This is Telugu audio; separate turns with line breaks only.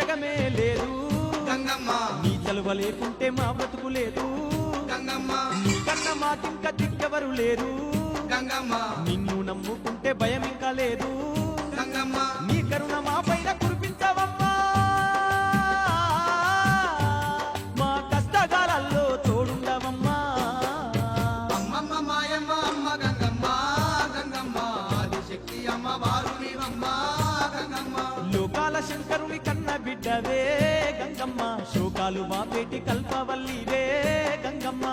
జగమే లేదు
గంగమ్మ
నీ చలువ లేకుంటే మా బ్రతుకు లేదు
గంగమ్మ
నీ కన్న మాకింక దిక్కెవరు లేరు
గంగమ్మ
నిన్ను నమ్ముకుంటే భయం ఇంకా లేదు
గంగమ్మ
నీ కరుణ మా పైన కురిపించవమ్మా మా కష్టకాలాల్లో తోడుండవమ్మా
అమ్మమ్మ మాయమ్మ అమ్మ గంగమ్మ గంగమ్మ ఆదిశక్తి అమ్మ వారునివమ్మ గంగమ్మ
లోకాల శంకరుని కన్న బిడ్డవే గంగమ్మ శోకాలు మా పేటి కల్పవల్లివే గంగమ్మ